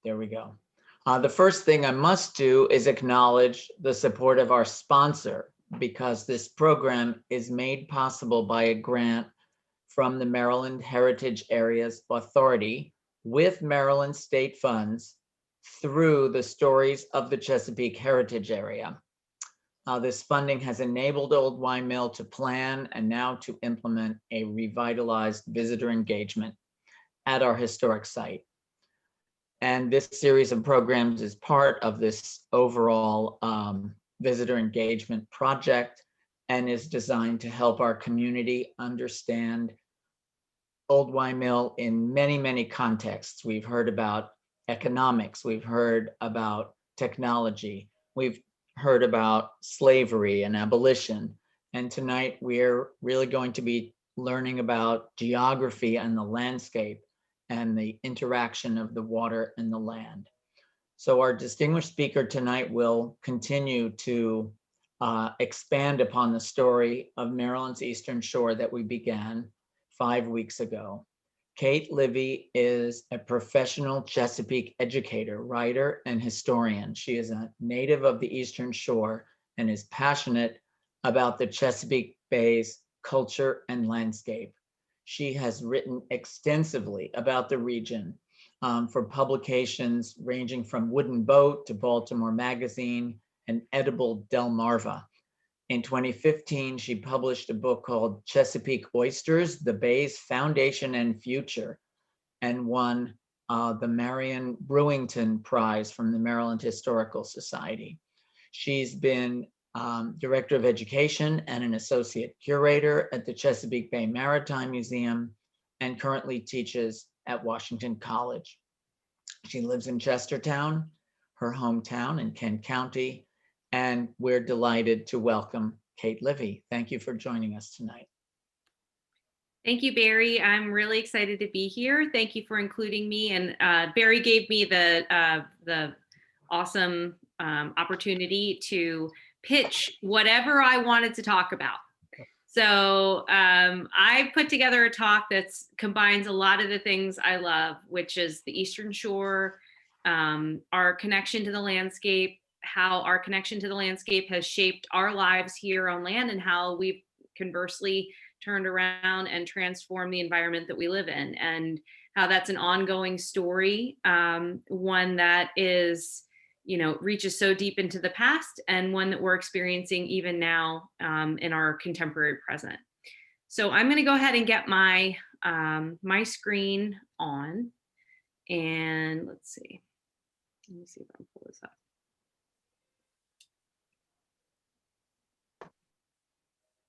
There we go. The first thing I must do is acknowledge the support of our sponsor, because this program is made possible by a grant from the Maryland Heritage Areas Authority with Maryland state funds through the Stories of the Chesapeake Heritage Area. This funding has enabled Old Wine Mill to plan and now to implement a revitalized visitor engagement at our historic site. And this series of programs is part of this overall visitor engagement project and is designed to help our community understand Old Wine Mill in many, many contexts. We've heard about economics, we've heard about technology, we've heard about slavery and abolition. And tonight we're really going to be learning about geography and the landscape and the interaction of the water and the land. So our distinguished speaker tonight will continue to expand upon the story of Maryland's Eastern Shore that we began 5 weeks ago. Kate Livie is a professional Chesapeake educator, writer, and historian. She is a native of the Eastern Shore and is passionate about the Chesapeake Bay's culture and landscape. She has written extensively about the region for publications ranging from Wooden Boat to Baltimore Magazine and Edible Delmarva. In 2015, she published a book called Chesapeake Oysters, the Bay's Foundation and Future, and won the Marion Brewington Prize from the Maryland Historical Society. She's been Director of Education and an Associate Curator at the Chesapeake Bay Maritime Museum and currently teaches at Washington College. She lives in Chestertown, her hometown in Kent County, and we're delighted to welcome Kate Livie. Thank you for joining us tonight. Thank you, Barry. I'm really excited to be here. Thank you for including me. And Barry gave me the awesome opportunity to pitch whatever I wanted to talk about. So I put together a talk that combines a lot of the things I love, which is the Eastern Shore, our connection to the landscape, how our connection to the landscape has shaped our lives here on land, and how we've conversely turned around and transformed the environment that we live in, and how that's an ongoing story, one that is, reaches so deep into the past, and one that we're experiencing even now in our contemporary present. So I'm going to go ahead and get my my screen on, and let's see. Let me see if I can pull this up.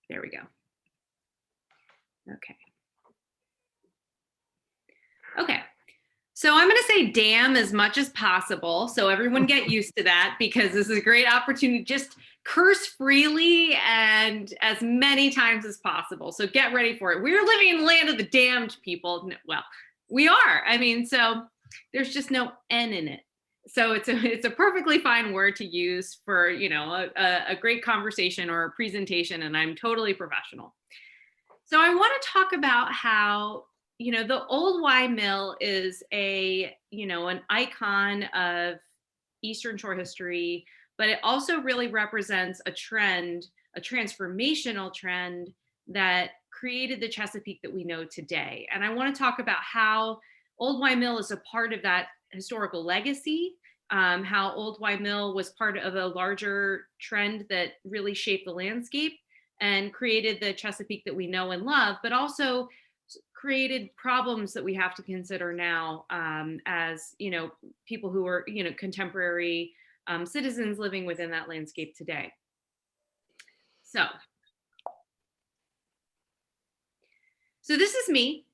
There we go. Okay. Okay. So I'm going to say damn as much as possible. So everyone get used to that, because this is a great opportunity. Just curse freely and as many times as possible. So get ready for it. We're living in the land of the damned, people. Well, we are. I mean, so there's just no N in it. So it's a perfectly fine word to use for, a great conversation or a presentation, and I'm totally professional. So I want to talk about how, the Old Wine Mill is an icon of Eastern Shore history, but it also really represents a trend, a transformational trend that created the Chesapeake that we know today. And I want to talk about how Old Wine Mill is a part of that historical legacy, how Old Wine Mill was part of a larger trend that really shaped the landscape and created the Chesapeake that we know and love, but also created problems that we have to consider now as, people who are, contemporary citizens living within that landscape today. So this is me.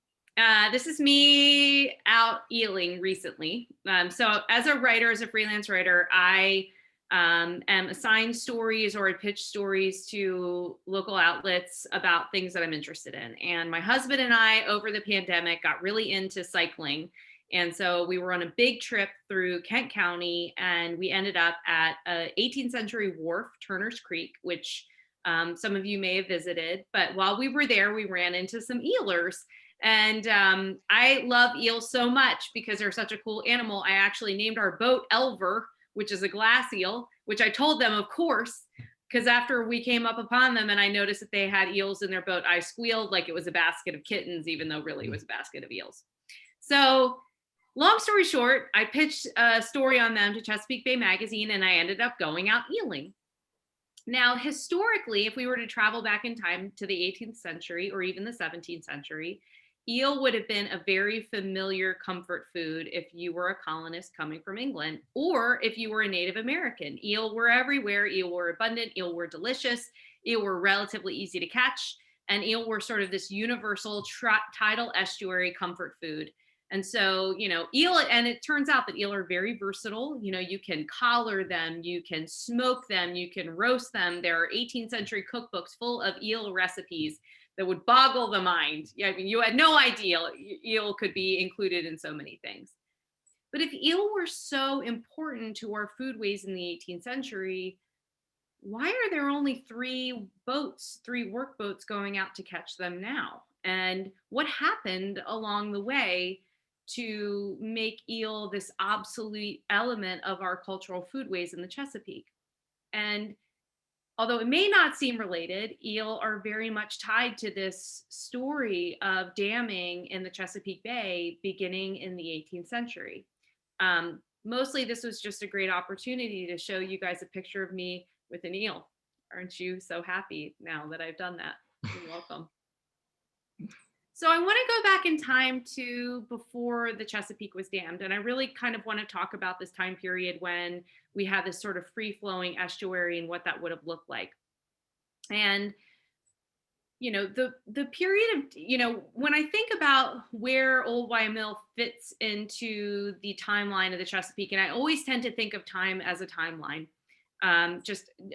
This is me out eeling recently. So as a writer, as a freelance writer, I am assigned stories or I pitch stories to local outlets about things that I'm interested in. And my husband and I, over the pandemic, got really into cycling. And so we were on a big trip through Kent County, and we ended up at an 18th century wharf, Turner's Creek, which some of you may have visited. But while we were there, we ran into some eelers. And I love eels so much because they're such a cool animal. I actually named our boat Elver, which is a glass eel, which I told them, of course, because after we came up upon them and I noticed that they had eels in their boat, I squealed like it was a basket of kittens, even though really it was a basket of eels. So long story short, I pitched a story on them to Chesapeake Bay Magazine, and I ended up going out eeling. Now, historically, if we were to travel back in time to the 18th century or even the 17th century, eel would have been a very familiar comfort food if you were a colonist coming from England, or if you were a Native American. Eel were everywhere, eel were abundant, eel were delicious, eel were relatively easy to catch, and eel were sort of this universal tidal estuary comfort food. And so, eel, and it turns out that eel are very versatile. You can collar them, you can smoke them, you can roast them. There are 18th century cookbooks full of eel recipes that would boggle the mind. Yeah, I mean, you had no idea eel could be included in so many things. But if eel were so important to our foodways in the 18th century, why are there only three work boats going out to catch them now? And what happened along the way to make eel this obsolete element of our cultural foodways in the Chesapeake? And although it may not seem related, eel are very much tied to this story of damming in the Chesapeake Bay beginning in the 18th century. Mostly, this was just a great opportunity to show you guys a picture of me with an eel. Aren't you so happy now that I've done that? You're welcome. So I want to go back in time to before the Chesapeake was dammed. And I really kind of want to talk about this time period when we had this sort of free-flowing estuary and what that would have looked like. And the period of, when I think about where Old Wyoming fits into the timeline of the Chesapeake, and I always tend to think of time as a timeline. I'm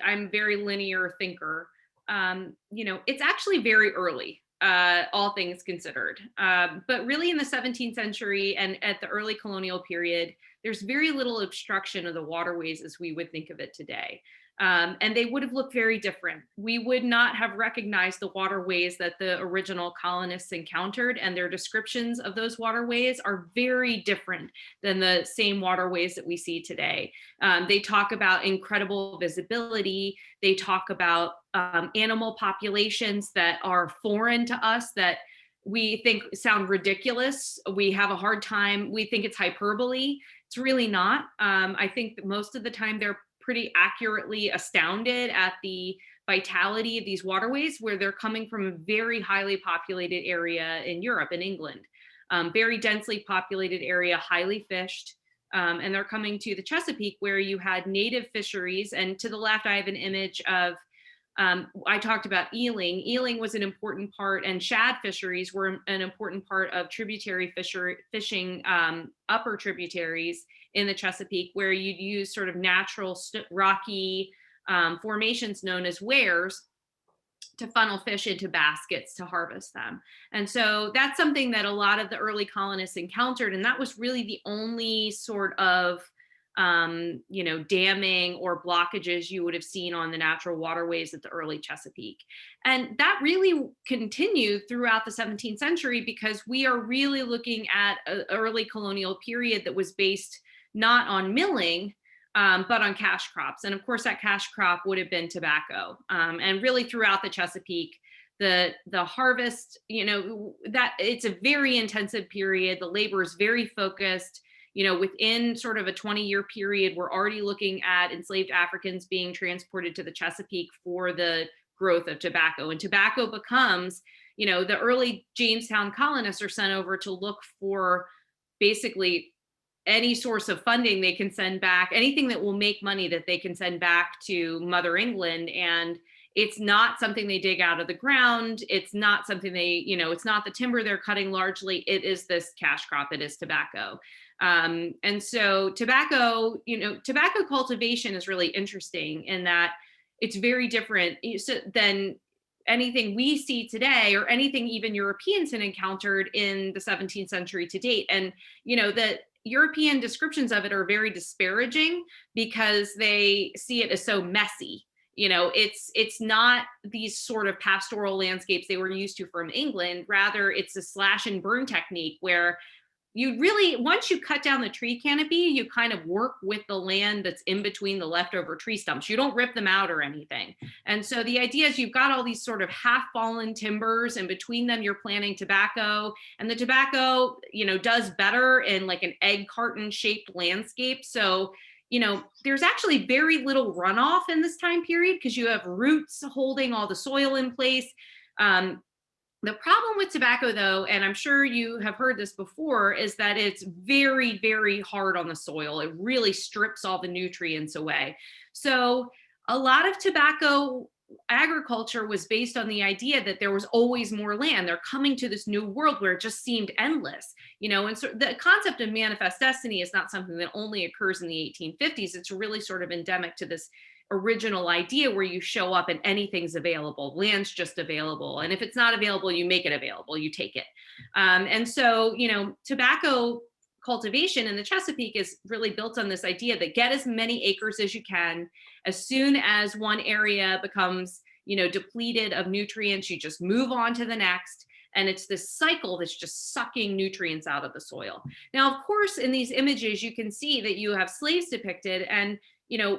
a very linear thinker. It's actually very early, all things considered. But really in the 17th century and at the early colonial period, there's very little obstruction of the waterways as we would think of it today. And they would have looked very different. We would not have recognized the waterways that the original colonists encountered, and their descriptions of those waterways are very different than the same waterways that we see today. They talk about incredible visibility. They talk about animal populations that are foreign to us, that we think sound ridiculous. We have a hard time. We think it's hyperbole. It's really not. I think that most of the time they're pretty accurately astounded at the vitality of these waterways, where they're coming from a very highly populated area in Europe and England, very densely populated area, highly fished. And they're coming to the Chesapeake, where you had native fisheries. And to the left, I have an image of, I talked about eeling. Eeling was an important part, and shad fisheries were an important part of tributary fishing, upper tributaries in the Chesapeake, where you'd use sort of natural rocky formations known as weirs to funnel fish into baskets to harvest them. And so that's something that a lot of the early colonists encountered. And that was really the only sort of damming or blockages you would have seen on the natural waterways at the early Chesapeake. And that really continued throughout the 17th century, because we are really looking at an early colonial period that was based not on milling, but on cash crops. And of course, that cash crop would have been tobacco. And really throughout the Chesapeake, the harvest, that it's a very intensive period. The labor is very focused. Within sort of a 20-year period, we're already looking at enslaved Africans being transported to the Chesapeake for the growth of tobacco. And tobacco becomes, the early Jamestown colonists are sent over to look for basically any source of funding they can send back, anything that will make money that they can send back to Mother England. And it's not something they dig out of the ground. It's not something it's not the timber they're cutting largely. It is this cash crop. It is tobacco. And so tobacco cultivation is really interesting in that it's very different than anything we see today, or anything even Europeans had encountered in the 17th century to date. And, the European descriptions of it are very disparaging because they see it as so messy. It's not these sort of pastoral landscapes they were used to from England. Rather, it's a slash and burn technique where you really, once you cut down the tree canopy, you kind of work with the land that's in between the leftover tree stumps. You don't rip them out or anything. And so the idea is you've got all these sort of half fallen timbers, and between them you're planting tobacco, and the tobacco, does better in like an egg carton shaped landscape. So there's actually very little runoff in this time period because you have roots holding all the soil in place. The problem with tobacco, though, and I'm sure you have heard this before, is that it's very, very hard on the soil. It really strips all the nutrients away. So a lot of tobacco agriculture was based on the idea that there was always more land. They're coming to this new world where it just seemed endless, and so the concept of manifest destiny is not something that only occurs in the 1850s. It's really sort of endemic to this original idea where you show up and anything's available, land's just available, and if it's not available, you make it available, you take it. And so tobacco cultivation in the Chesapeake is really built on this idea that get as many acres as you can. As soon as one area becomes depleted of nutrients, you just move on to the next. And it's this cycle that's just sucking nutrients out of the soil. Now, of course, in these images, you can see that you have slaves depicted. And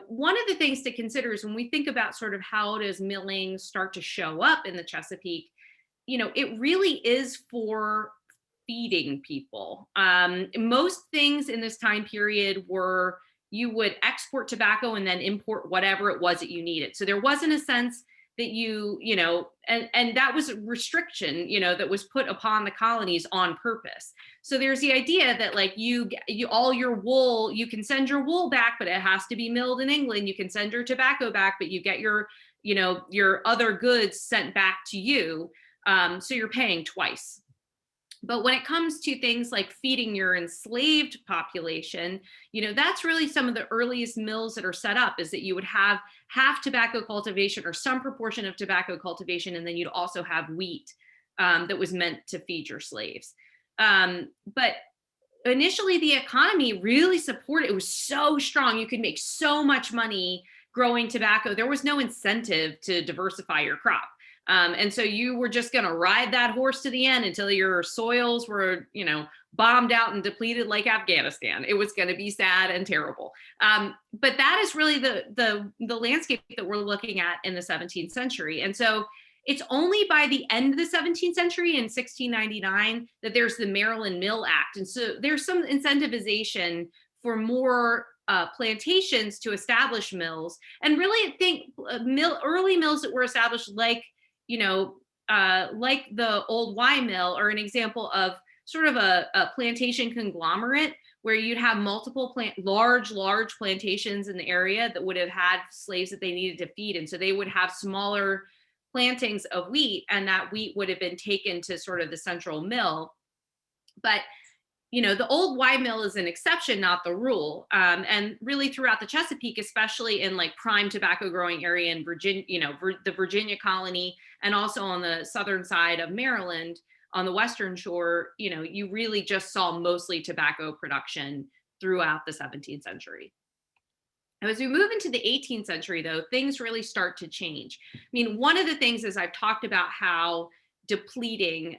one of the things to consider is when we think about sort of how does milling start to show up in the Chesapeake, it really is for feeding people. Most things in this time period were you would export tobacco and then import whatever it was that you needed. So there wasn't a sense that and that was a restriction, that was put upon the colonies on purpose. So there's the idea that like you all your wool, you can send your wool back, but it has to be milled in England. You can send your tobacco back, but you get your other goods sent back to you. So you're paying twice. But when it comes to things like feeding your enslaved population, that's really some of the earliest mills that are set up, is that you would have half tobacco cultivation or some proportion of tobacco cultivation, and then you'd also have wheat that was meant to feed your slaves. But initially, the economy really supported, it was so strong. You could make so much money growing tobacco. There was no incentive to diversify your crop. And so you were just going to ride that horse to the end until your soils were, bombed out and depleted like Afghanistan. It was going to be sad and terrible. But that is really the landscape that we're looking at in the 17th century. And so it's only by the end of the 17th century in 1699 that there's the Maryland Mill Act. And so there's some incentivization for more plantations to establish mills. And really, I think early mills that were established, like the old Y mill, are an example of sort of a plantation conglomerate where you'd have multiple large plantations in the area that would have had slaves that they needed to feed. And so they would have smaller plantings of wheat, and that wheat would have been taken to sort of the central mill. But the old Y mill is an exception, not the rule. And really throughout the Chesapeake, especially in like prime tobacco growing area in Virginia, the Virginia colony, and also on the southern side of Maryland, on the western shore, you really just saw mostly tobacco production throughout the 17th century. As we move into the 18th century, though, things really start to change. I mean, one of the things is I've talked about how depleting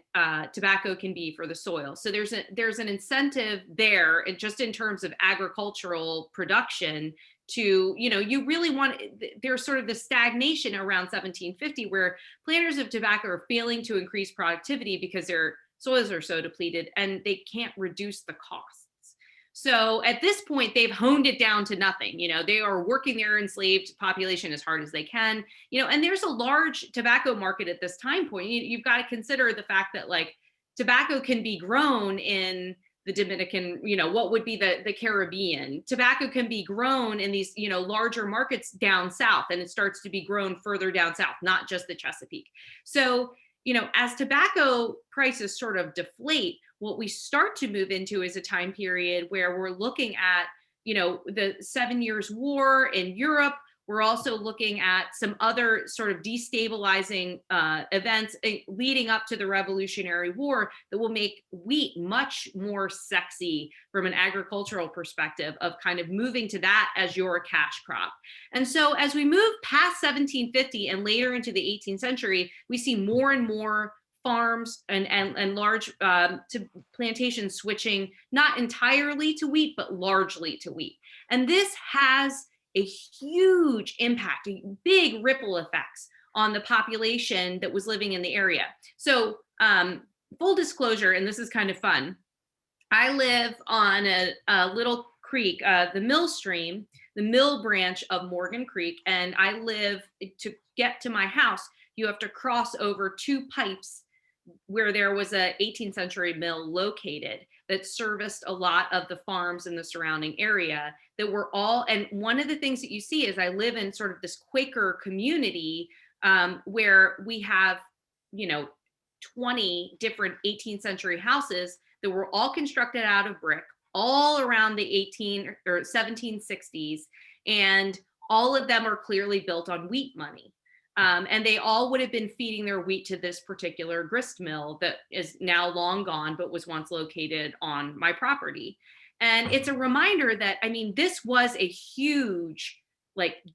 tobacco can be for the soil. So there's an incentive there, just in terms of agricultural production, to, you really want, there's sort of the stagnation around 1750 where planters of tobacco are failing to increase productivity because their soils are so depleted and they can't reduce the costs. So at this point, they've honed it down to nothing. They are working their enslaved population as hard as they can, and there's a large tobacco market at this time point. You've got to consider the fact that like tobacco can be grown in the Dominican, what would be the Caribbean. Tobacco can be grown in these, larger markets down south, and it starts to be grown further down south, not just the Chesapeake. So, as tobacco prices sort of deflate, what we start to move into is a time period where we're looking at, the 7 Years' War in Europe, We're also looking at some other sort of destabilizing events leading up to the Revolutionary War that will make wheat much more sexy from an agricultural perspective, of kind of moving to that as your cash crop. And so as we move past 1750 and later into the 18th century, we see more and more farms and large to plantations switching not entirely to wheat, but largely to wheat. And this has a huge impact, big ripple effects on the population that was living in the area. So full disclosure, and this is kind of fun, I live on a little creek, the Mill Stream, the Mill branch of Morgan Creek, and I live, to get to my house, you have to cross over two pipes where there was a 18th century mill located that serviced a lot of the farms in the surrounding area that were all, and one of the things that you see is I live in sort of this Quaker community where we have, 20 different 18th century houses that were all constructed out of brick all around the 18 or 1760s. And all of them are clearly built on wheat money. And they all would have been feeding their wheat to this particular grist mill that is now long gone, but was once located on my property. And it's a reminder that, I mean, this was a huge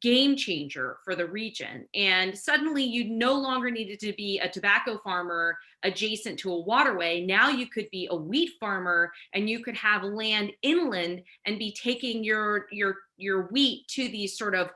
game changer for the region. And suddenly you no longer needed to be a tobacco farmer adjacent to a waterway. Now you could be a wheat farmer, and you could have land inland and be taking your wheat to these sort of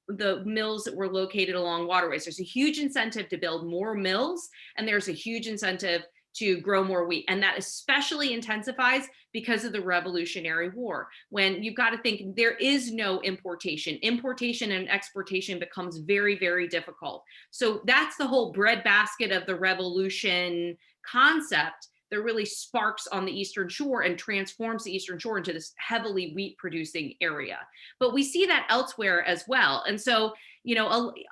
the mills that were located along waterways. There's a huge incentive to build more mills, and there's a huge incentive to grow more wheat. And that especially intensifies because of the Revolutionary War, when you've got to think there is no importation. Importation and exportation becomes very, very difficult. So that's the whole breadbasket of the revolution concept that really sparks on the Eastern Shore and transforms the Eastern Shore into this heavily wheat producing area. But we see that elsewhere as well. And so,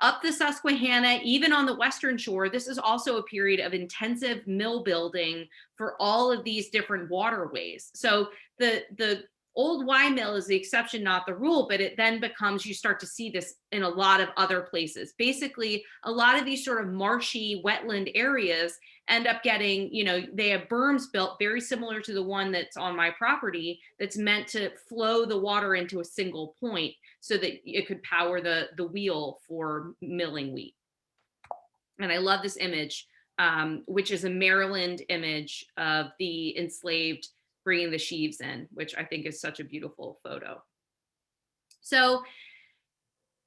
up the Susquehanna, even on the Western Shore, this is also a period of intensive mill building for all of these different waterways. So the old Y mill is the exception, not the rule, but it then becomes, you start to see this in a lot of other places. Basically, a lot of these sort of marshy wetland areas end up getting, they have berms built very similar to the one that's on my property, that's meant to flow the water into a single point so that it could power the wheel for milling wheat. And I love this image, which is a Maryland image of the enslaved bringing the sheaves in, which I think is such a beautiful photo. So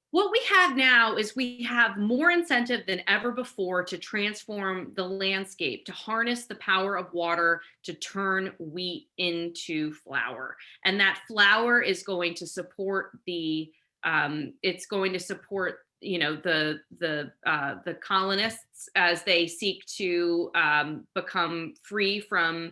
what we have now is we have more incentive than ever before to transform the landscape, to harness the power of water to turn wheat into flour. And that flour is going to support the the colonists as they seek to become free from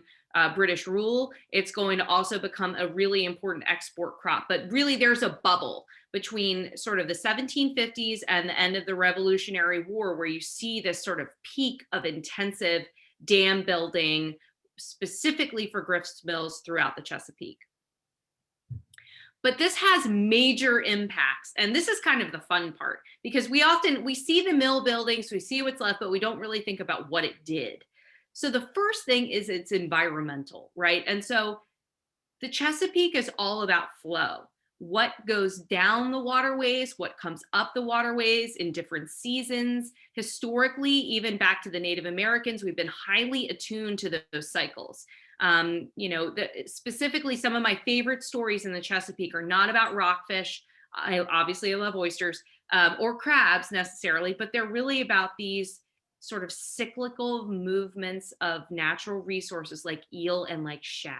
British rule. It's going to also become a really important export crop. But really, there's a bubble between sort of the 1750s and the end of the Revolutionary War, where you see this sort of peak of intensive dam building, specifically for grist mills throughout the Chesapeake. But this has major impacts. And this is kind of the fun part, because we see the mill buildings, we see what's left, but we don't really think about what it did. So the first thing is it's environmental, right? And so the Chesapeake is all about flow. What goes down the waterways, what comes up the waterways in different seasons. Historically, even back to the Native Americans, we've been highly attuned to those cycles. Specifically, some of my favorite stories in the Chesapeake are not about rockfish. I love oysters or crabs necessarily, but they're really about these sort of cyclical movements of natural resources like eel and like shad.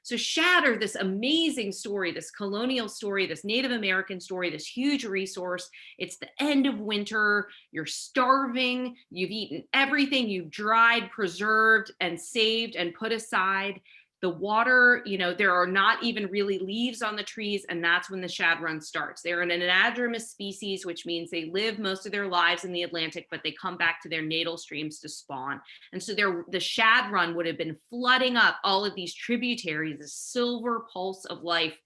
So shad are this amazing story, this colonial story, this Native American story, this huge resource. It's the end of winter. You're starving. You've eaten everything you've dried, preserved, and saved and put aside. The water, there are not even really leaves on the trees, and that's when the shad run starts. They're an anadromous species, which means they live most of their lives in the Atlantic, but they come back to their natal streams to spawn. And so the shad run would have been flooding up all of these tributaries, the silver pulse of life,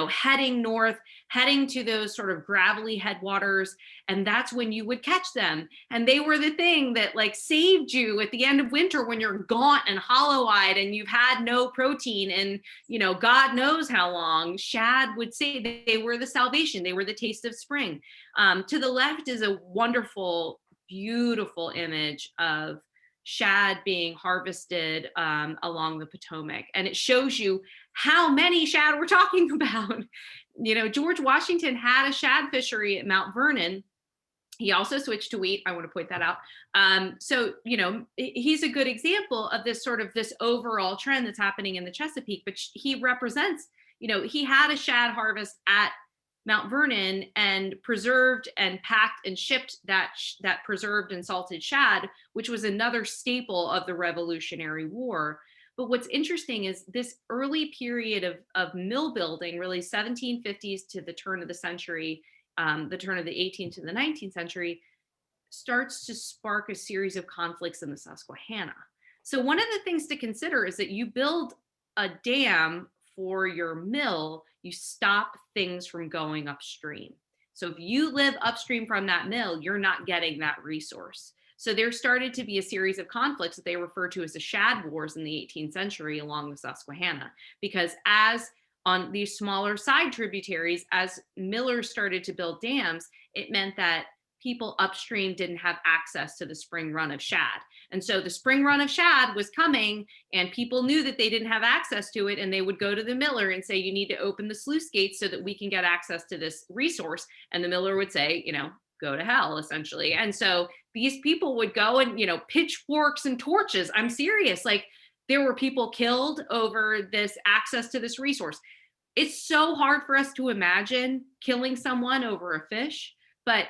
heading north, heading to those sort of gravelly headwaters. And that's when you would catch them. And they were the thing that like saved you at the end of winter when you're gaunt and hollow-eyed and you've had no protein and, God knows how long. Shad would say that they were the salvation. They were the taste of spring. To the left is a wonderful, beautiful image of shad being harvested along the Potomac. And it shows you how many shad we're talking about. George Washington had a shad fishery at Mount Vernon. He also switched to wheat. I want to point that out. So, he's a good example of this overall trend that's happening in the Chesapeake, but he represents, he had a shad harvest at Mount Vernon and preserved and packed and shipped that preserved and salted shad, which was another staple of the Revolutionary War. But what's interesting is this early period of mill building, really 1750s to the turn of the century, the turn of the 18th to the 19th century, starts to spark a series of conflicts in the Susquehanna. So one of the things to consider is that you build a dam for your mill, you stop things from going upstream. So if you live upstream from that mill, you're not getting that resource. So there started to be a series of conflicts that they refer to as the Shad Wars in the 18th century along the Susquehanna, because as on these smaller side tributaries, as millers started to build dams, it meant that people upstream didn't have access to the spring run of shad. And so the spring run of shad was coming and people knew that they didn't have access to it, and they would go to the miller and say, you need to open the sluice gates so that we can get access to this resource. And the miller would say, go to hell, essentially. And so these people would go and, pitchforks and torches. I'm serious. Like, there were people killed over this access to this resource. It's so hard for us to imagine killing someone over a fish, but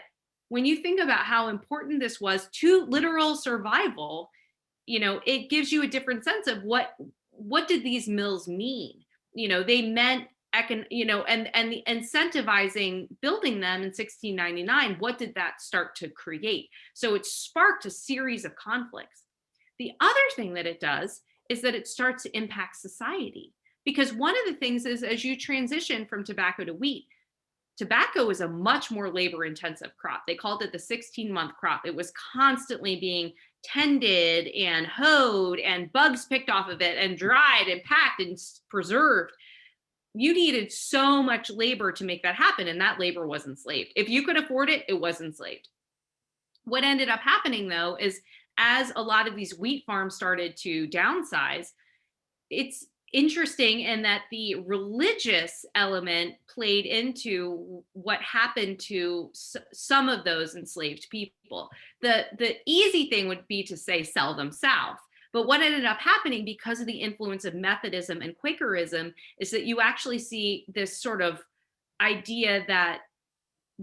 when you think about how important this was to literal survival, it gives you a different sense of what did these mills mean? They meant and the incentivizing building them in 1699, what did that start to create? So it sparked a series of conflicts. The other thing that it does is that it starts to impact society, because one of the things is, as you transition from tobacco to wheat, tobacco is a much more labor intensive crop. They called it the 16-month crop. It was constantly being tended and hoed and bugs picked off of it and dried and packed and preserved. You needed so much labor to make that happen, and that labor was enslaved. If you could afford it, it was enslaved. What ended up happening, though, is as a lot of these wheat farms started to downsize, it's interesting in that the religious element played into what happened to some of those enslaved people. The easy thing would be to say sell them south. But what ended up happening, because of the influence of Methodism and Quakerism, is that you actually see this sort of idea that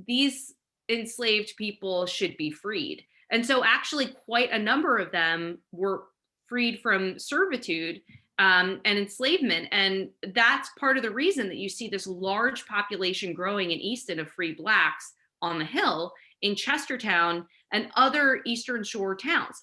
these enslaved people should be freed. And so actually quite a number of them were freed from servitude and enslavement. And that's part of the reason that you see this large population growing in Easton of free Blacks on the Hill, in Chestertown, and other Eastern Shore towns.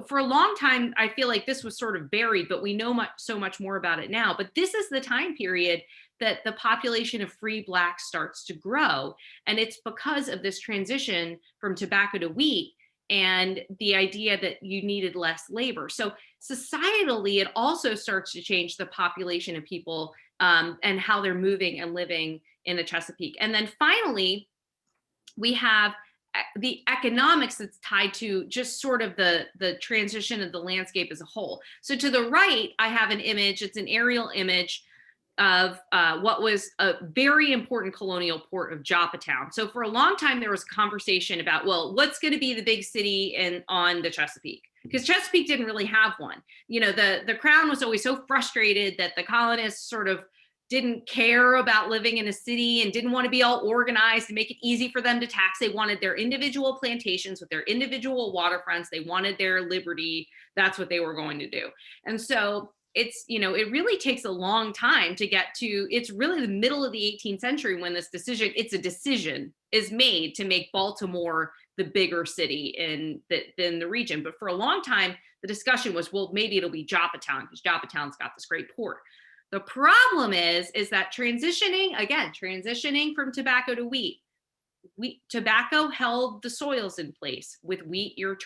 For a long time, I feel like this was sort of buried, but we know so much more about it now. But this is the time period that the population of free Blacks starts to grow. And it's because of this transition from tobacco to wheat and the idea that you needed less labor. So societally, it also starts to change the population of people and how they're moving and living in the Chesapeake. And then finally, we have the economics that's tied to just sort of the transition of the landscape as a whole. So to the right, I have an image, it's an aerial image of what was a very important colonial port of Joppatown. So for a long time, there was conversation about, well, what's going to be the big city on the Chesapeake? Because Chesapeake didn't really have one. The crown was always so frustrated that the colonists sort of didn't care about living in a city and didn't want to be all organized and make it easy for them to tax. They wanted their individual plantations with their individual waterfronts. They wanted their liberty. That's what they were going to do. And so it's, it really takes a long time to get to, it's really the middle of the 18th century when this decision is made to make Baltimore the bigger city in the region. But for a long time, the discussion was, well, maybe it'll be Joppatown because Joppatown's got this great port. The problem is that transitioning from tobacco to wheat, tobacco held the soils in place. With wheat, you're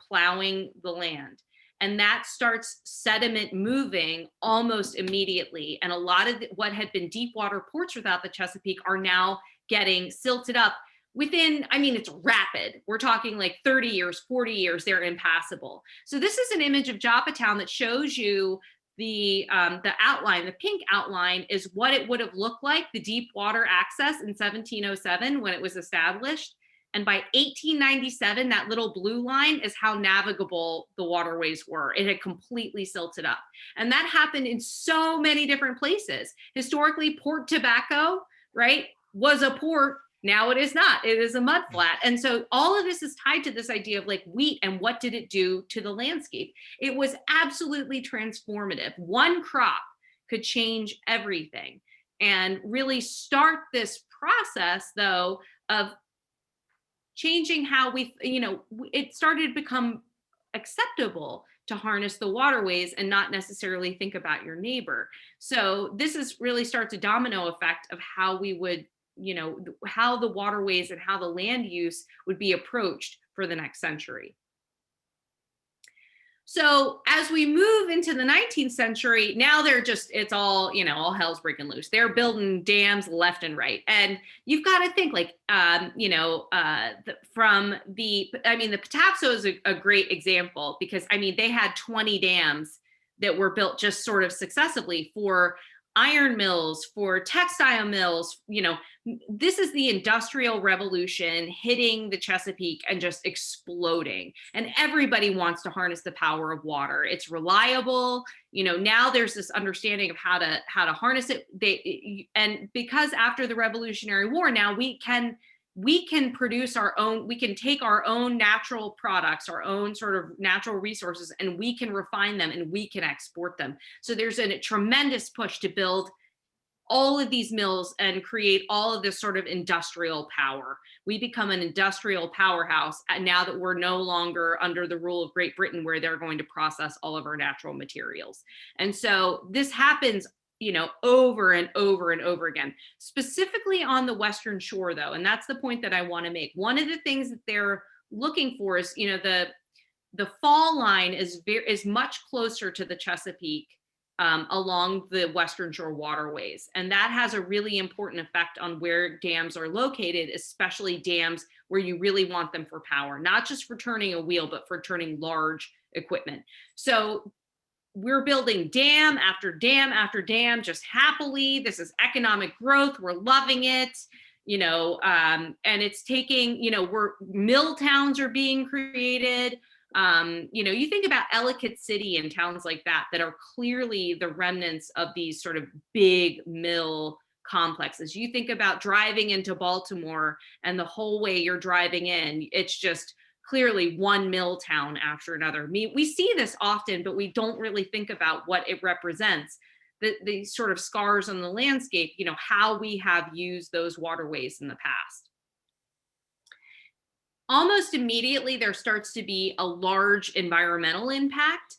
plowing the land, and that starts sediment moving almost immediately. And a lot of what had been deep water ports without the Chesapeake are now getting silted up within, I mean, it's rapid. We're talking like 30 years, 40 years, they're impassable. So this is an image of Joppatown that shows you the outline. The pink outline is what it would have looked like, the deep water access in 1707 when it was established. And by 1897, that little blue line is how navigable the waterways were. It had completely silted up. And that happened in so many different places. Historically, Port Tobacco, right, was a port. Now it is not. It is a mud flat. And so all of this is tied to this idea of like wheat and what did it do to the landscape? It was absolutely transformative. One crop could change everything and really start this process, though, of changing how we, it started to become acceptable to harness the waterways and not necessarily think about your neighbor. So this is really starts a domino effect of how we would, how the waterways and how the land use would be approached for the next century. So as we move into the 19th century, now it's all, all hell's breaking loose. They're building dams left and right. And you've got to think like, the Patapsco is a great example because, they had 20 dams that were built just sort of successively for iron mills, for textile mills. This is the Industrial Revolution hitting the Chesapeake and just exploding. And everybody wants to harness the power of water. It's reliable. Now there's this understanding of how to harness it. And because after the Revolutionary War, now we can produce our own, we can take our own natural products, our own sort of natural resources, and we can refine them and we can export them. So there's a tremendous push to build all of these mills and create all of this sort of industrial power. We become an industrial powerhouse now that we're no longer under the rule of Great Britain, where they're going to process all of our natural materials. And so this happens over and over and over again, specifically on the Western Shore, though. And that's the point that I want to make. One of the things that they're looking for is, the fall line is much closer to the Chesapeake along the Western Shore waterways. And that has a really important effect on where dams are located, especially dams where you really want them for power, not just for turning a wheel, but for turning large equipment. So we're building dam after dam after dam just happily. This is economic growth. We're loving it, and it's taking, mill towns are being created. You think about Ellicott City and towns like that are clearly the remnants of these sort of big mill complexes. You think about driving into Baltimore and the whole way you're driving in, it's just clearly one mill town after another. We see this often, but we don't really think about what it represents, the sort of scars on the landscape, how we have used those waterways in the past. Almost immediately, there starts to be a large environmental impact,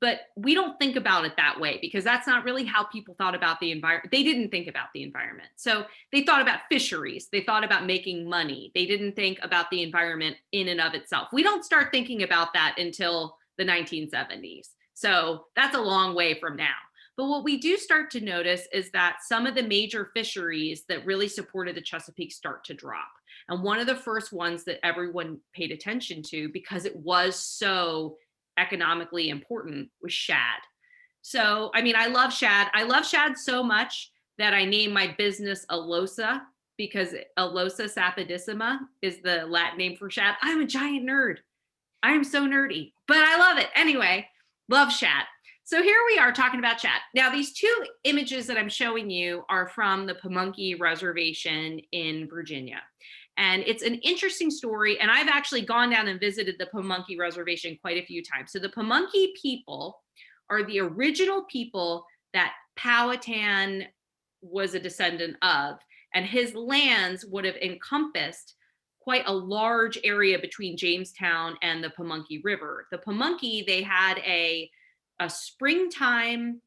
but we don't think about it that way because that's not really how people thought about the environment. They didn't think about the environment. So they thought about fisheries. They thought about making money. They didn't think about the environment in and of itself. We don't start thinking about that until the 1970s. So that's a long way from now. But what we do start to notice is that some of the major fisheries that really supported the Chesapeake start to drop. And one of the first ones that everyone paid attention to, because it was so economically important, was shad. So, I love shad. I love shad so much that I named my business Alosa, because Alosa sapidissima is the Latin name for shad. I'm a giant nerd. I am so nerdy, but I love it. Anyway, love shad. So here we are talking about shad. Now, these two images that I'm showing you are from the Pamunkey Reservation in Virginia. And it's an interesting story. And I've actually gone down and visited the Pamunkey Reservation quite a few times. So the Pamunkey people are the original people that Powhatan was a descendant of. And his lands would have encompassed quite a large area between Jamestown and the Pamunkey River. The Pamunkey, they had a springtime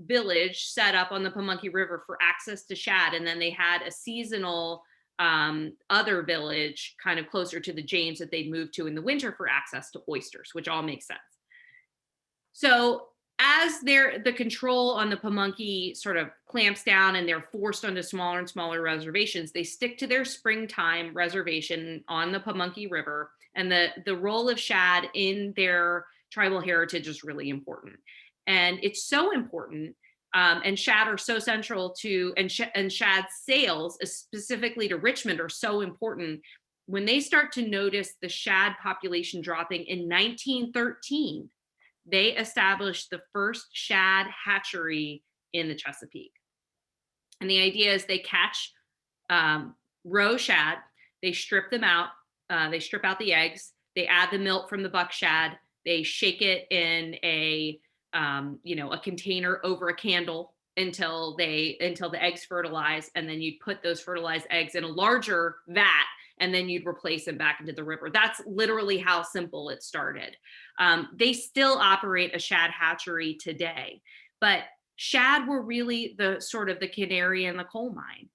village set up on the Pamunkey River for access to shad. And then they had a seasonal other village kind of closer to the James that they'd move to in the winter for access to oysters, which all makes sense. So as the control on the Pamunkey sort of clamps down and they're forced onto smaller and smaller reservations, they stick to their springtime reservation on the Pamunkey River. And the role of shad in their tribal heritage is really important. And it's so important, and shad are so central to, and shad sales, specifically to Richmond, are so important. When they start to notice the shad population dropping in 1913, they established the first shad hatchery in the Chesapeake. And the idea is they catch roe shad, they strip them out, they strip out the eggs, they add the milk from the buck shad, they shake it in a container over a candle until the eggs fertilize, and then you'd put those fertilized eggs in a larger vat, and then you'd replace them back into the river. That's literally how simple it started. They still operate a shad hatchery today, but shad were really the sort of the canary in the coal mine.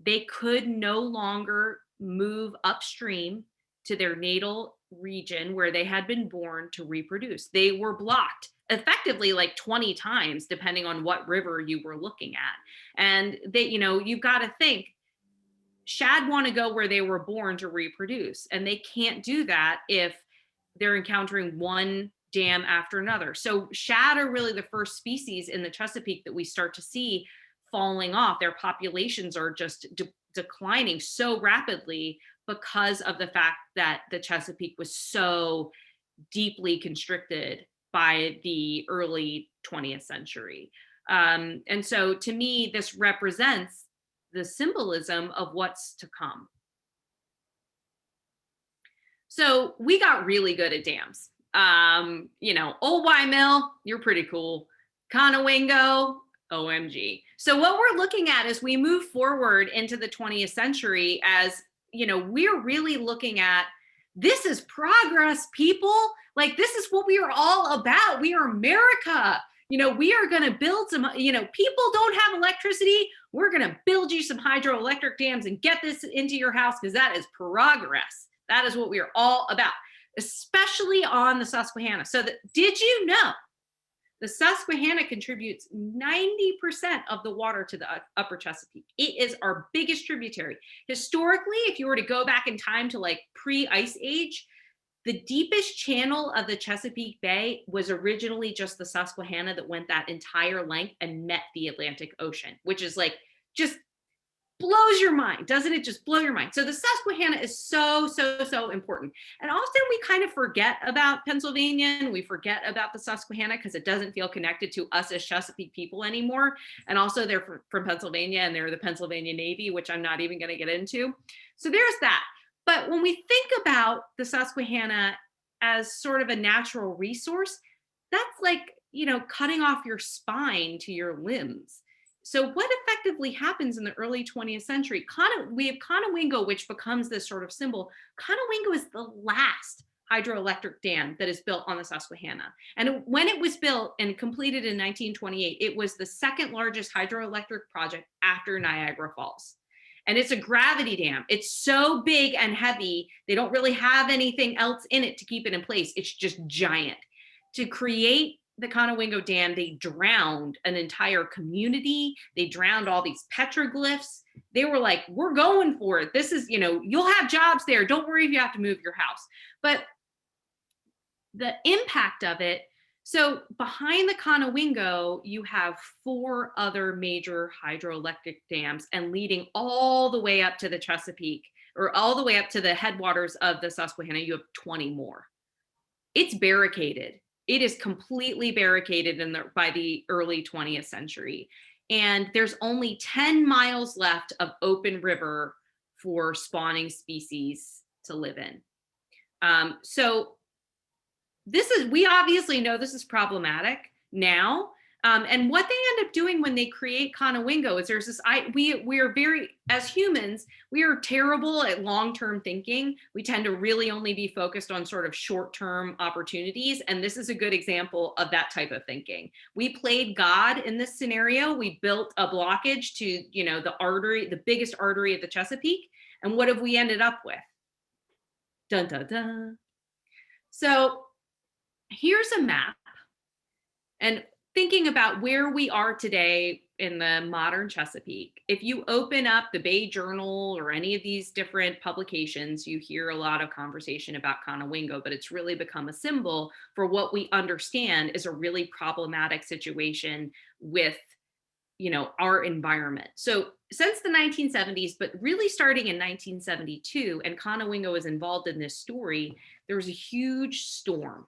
They could no longer move upstream to their natal region where they had been born to reproduce. They were blocked effectively like 20 times, depending on what river you were looking at. And they, you've got to think, shad want to go where they were born to reproduce, and they can't do that if they're encountering one dam after another. So shad are really the first species in the Chesapeake that we start to see falling off. Their populations are just declining so rapidly because of the fact that the Chesapeake was so deeply constricted by the early 20th century. And so to me, this represents the symbolism of what's to come. So we got really good at dams. Old Y Mill, you're pretty cool. Conowingo, OMG. So what we're looking at as we move forward into the 20th century, as we're really looking at, this is progress, people. Like, this is what we are all about. We are America. We are going to build some, people don't have electricity. We're going to build you some hydroelectric dams and get this into your house, because that is progress. That is what we are all about, especially on the Susquehanna. So did you know the Susquehanna contributes 90% of the water to the upper Chesapeake? It is our biggest tributary. Historically, if you were to go back in time to like pre-Ice Age, the deepest channel of the Chesapeake Bay was originally just the Susquehanna that went that entire length and met the Atlantic Ocean, which is like, just blows your mind. Doesn't it just blow your mind? So the Susquehanna is so, so, so important. And often we kind of forget about Pennsylvania and we forget about the Susquehanna because it doesn't feel connected to us as Chesapeake people anymore. And also they're from Pennsylvania and they're the Pennsylvania Navy, which I'm not even going to get into. So there's that. But when we think about the Susquehanna as sort of a natural resource, that's like, cutting off your spine to your limbs. So what effectively happens in the early 20th century? We have Conowingo, which becomes this sort of symbol. Conowingo is the last hydroelectric dam that is built on the Susquehanna. And when it was built and completed in 1928, it was the second largest hydroelectric project after Niagara Falls. And it's a gravity dam. It's so big and heavy, they don't really have anything else in it to keep it in place. It's just giant. To create the Conowingo Dam, they drowned an entire community. They drowned all these petroglyphs. They were like, we're going for it. This is, you'll have jobs there. Don't worry if you have to move your house. But the impact of it, so behind the Conowingo, you have 4 other major hydroelectric dams, and leading all the way up to the Chesapeake, or all the way up to the headwaters of the Susquehanna, you have 20 more. It's barricaded. It is completely barricaded by the early 20th century. And there's only 10 miles left of open river for spawning species to live in. So we obviously know this is problematic now, And what they end up doing when they create Conowingo is there's this, we are very, as humans, we are terrible at long-term thinking. We tend to really only be focused on sort of short-term opportunities. And this is a good example of that type of thinking. We played God in this scenario. We built a blockage to, you know, the artery, the biggest artery of the Chesapeake. And what have we ended up with? Dun, dun, dun. So here's a map. And thinking about where we are today in the modern Chesapeake, if you open up the Bay Journal or any of these different publications, you hear a lot of conversation about Conowingo, but it's really become a symbol for what we understand is a really problematic situation with, you know, our environment. So since the 1970s, but really starting in 1972, and Conowingo is involved in this story, there was a huge storm.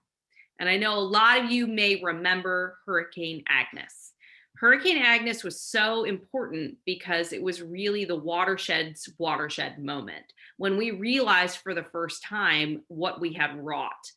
And I know a lot of you may remember Hurricane Agnes. Hurricane Agnes was so important because it was really the watershed moment when we realized for the first time what we had wrought.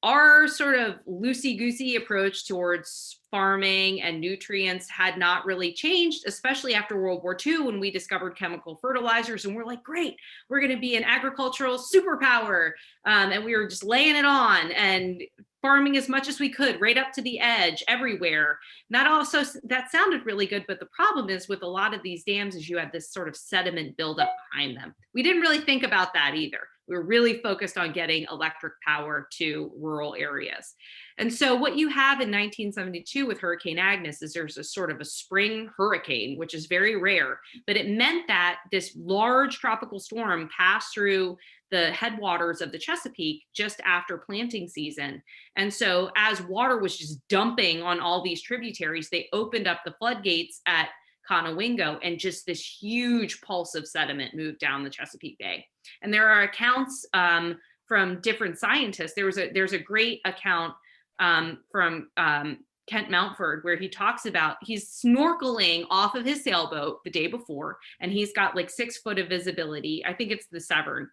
Our sort of loosey-goosey approach towards farming and nutrients had not really changed, especially after World War II when we discovered chemical fertilizers. And we're like, great, we're going to be an agricultural superpower. And we were just laying it on and farming as much as we could, right up to the edge, everywhere. That sounded really good, but the problem is with a lot of these dams is you had this sort of sediment buildup behind them. We didn't really think about that either. We were really focused on getting electric power to rural areas. And so what you have in 1972 with Hurricane Agnes is there's a sort of a spring hurricane, which is very rare, but it meant that this large tropical storm passed through the headwaters of the Chesapeake just after planting season. And so as water was just dumping on all these tributaries, they opened up the floodgates at Conowingo, and just this huge pulse of sediment moved down the Chesapeake Bay. And there are accounts from different scientists. There's a great account from Kent Mountford, where he talks about he's snorkeling off of his sailboat the day before, and he's got like 6 foot of visibility. I think it's the Severn.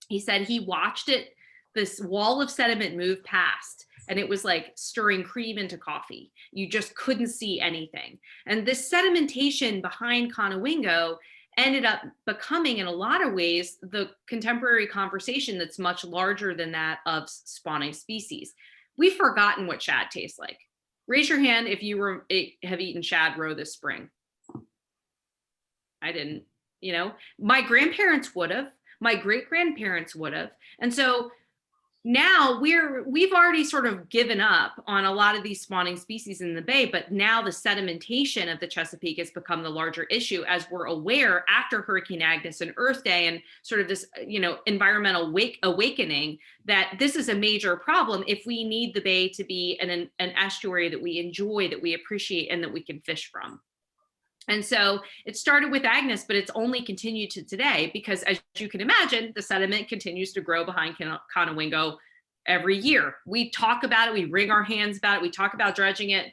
He said he watched this wall of sediment move past, and it was like stirring cream into coffee. You just couldn't see anything. And this sedimentation behind Conowingo ended up becoming, in a lot of ways, the contemporary conversation that's much larger than that of spawning species. We've forgotten what shad tastes like. Raise your hand if you have eaten shad roe this spring. I didn't, you know, my grandparents would have, my great-grandparents would have. And so now we've already sort of given up on a lot of these spawning species in the bay, but now the sedimentation of the Chesapeake has become the larger issue, as we're aware after Hurricane Agnes and Earth Day and sort of this, you know, environmental awakening, that this is a major problem if we need the bay to be an estuary that we enjoy, that we appreciate, and that we can fish from. And so it started with Agnes, but it's only continued to today because, as you can imagine, the sediment continues to grow behind Conowingo every year. We talk about it, we wring our hands about it, we talk about dredging it,